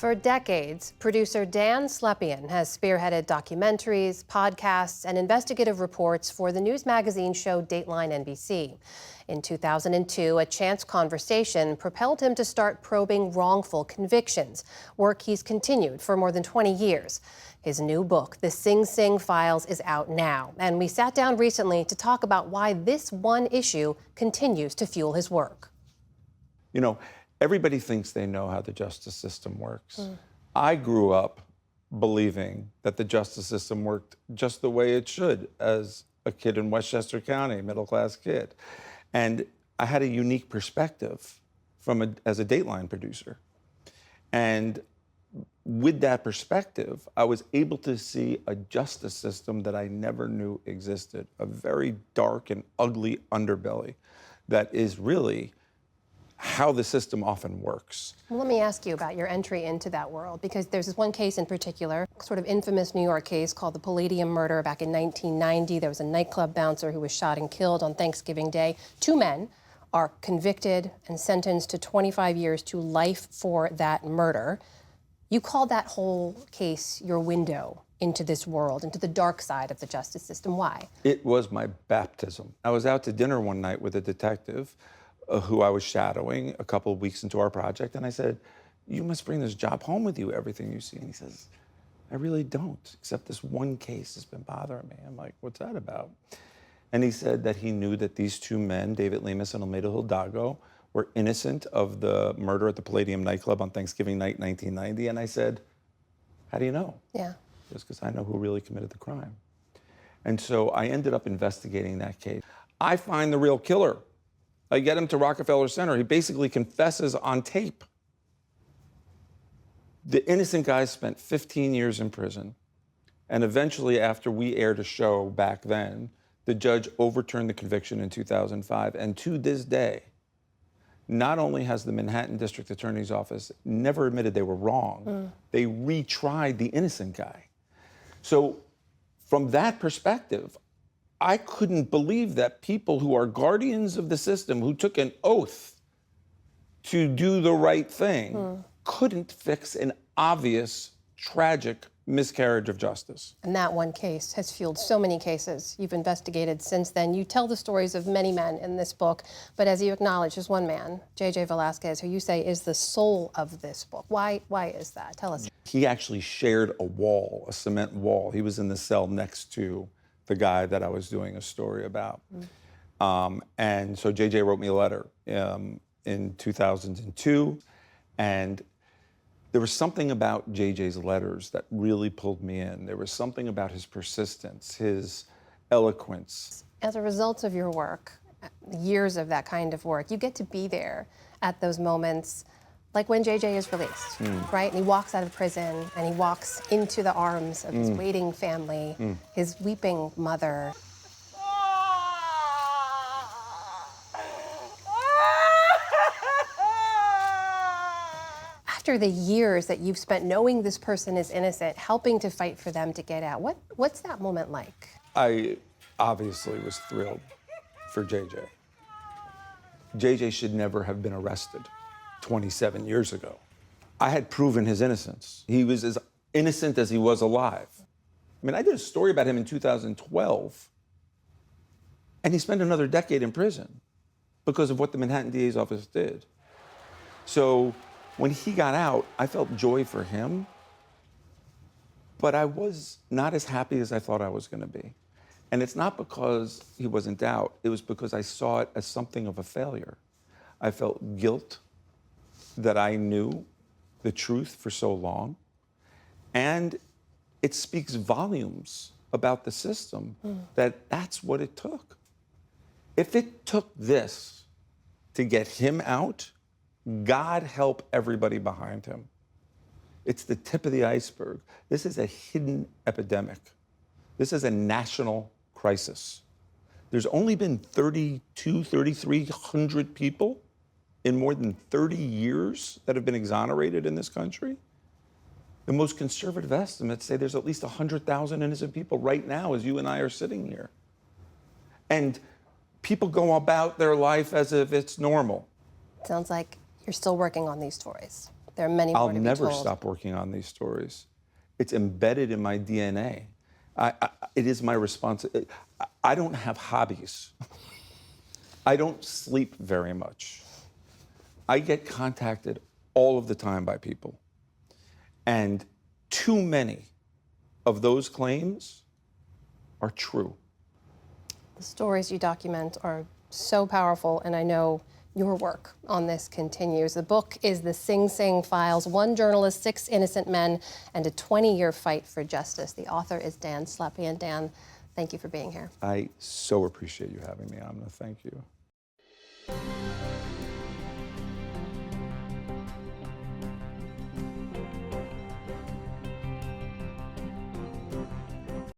For decades, producer Dan Slepian has spearheaded documentaries, podcasts, and investigative reports for the news magazine show Dateline NBC. In 2002, a chance conversation propelled him to start probing wrongful convictions, work he's continued for more than 20 years. His new book, The Sing Sing Files, is out now, and we sat down recently to talk about why this one issue continues to fuel his work. You know, everybody thinks they know how the justice system works. I grew up believing that the justice system worked just the way it should as a kid in Westchester County, middle-class kid. And I had a unique perspective as a Dateline producer. And with that perspective, I was able to see a justice system that I never knew existed, a very dark and ugly underbelly that is really how the system often works. Well, let me ask you about your entry into that world, because there's this one case in particular, sort of infamous New York case called the Palladium murder back in 1990. There was a nightclub bouncer who was shot and killed on Thanksgiving Day. Two men are convicted and sentenced to 25 years to life for that murder. You called that whole case your window into this world, into the dark side of the justice system. Why? It was my baptism. I was out to dinner one night with a detective who I was shadowing a couple of weeks into our project, and I said, "You must bring this job home with you, everything you see." And he says, "I really don't, except this one case has been bothering me." I'm like, "What's that about?" And he said that he knew that these two men, David Lemus and Almeida Hidalgo, were innocent of the murder at the Palladium nightclub on Thanksgiving night, 1990. And I said, "How do you know?" Yeah. Just because I know who really committed the crime. And so I ended up investigating that case. I find the real killer. I get him to Rockefeller Center. He basically confesses on tape. The innocent guy spent 15 years in prison. And eventually, after we aired a show back then, the judge overturned the conviction in 2005. And to this day, not only has the Manhattan District Attorney's Office never admitted they were wrong, they retried the innocent guy. So from that perspective, I couldn't believe that people who are guardians of the system, who took an oath to do the right thing, couldn't fix an obvious, tragic miscarriage of justice. And that one case has fueled so many cases you've investigated since then. You tell the stories of many men in this book, but as you acknowledge, there's one man, J.J. Velasquez, who you say is the soul of this book. Why is that? Tell us. He actually shared a wall, a cement wall. He was in the cell next to the guy that I was doing a story about. And so JJ wrote me a letter in 2002, and there was something about JJ's letters that really pulled me in. There was something about his persistence, his eloquence. As a result of your work, years of that kind of work, you get to be there at those moments, like when JJ is released, right? And he walks out of prison and he walks into the arms of his waiting family, his weeping mother. After the years that you've spent knowing this person is innocent, helping to fight for them to get out, what's that moment like? I obviously was thrilled for JJ. JJ should never have been arrested 27 years ago. I had proven his innocence. He was as innocent as he was alive. I mean, I did a story about him in 2012, and he spent another decade in prison because of what the Manhattan DA's office did. So when he got out, I felt joy for him, but I was not as happy as I thought I was going to be. And it's not because he wasn't out, it was because I saw it as something of a failure. I felt guilt that I knew the truth for so long, and it speaks volumes about the system that's what it took. If it took this to get him out, God help everybody behind him. It's the tip of the iceberg. This is a hidden epidemic. This is a national crisis. There's only been 3,300 people in more than 30 years that have been exonerated in this country. The most conservative estimates say there's at least 100,000 innocent people right now as you and I are sitting here. And people go about their life as if it's normal. Sounds like you're still working on these stories. There are many more I'll to be never told. stop working on these stories. It's embedded in my DNA. It is my responsibility. I don't have hobbies. I don't sleep very much. I get contacted all of the time by people. And too many of those claims are true. The stories you document are so powerful, and I know your work on this continues. The book is The Sing Sing Files: One Journalist, Six Innocent Men, and a 20-Year Fight for Justice. The author is Dan Slepian. Dan, thank you for being here. I so appreciate you having me, Amna. Thank you.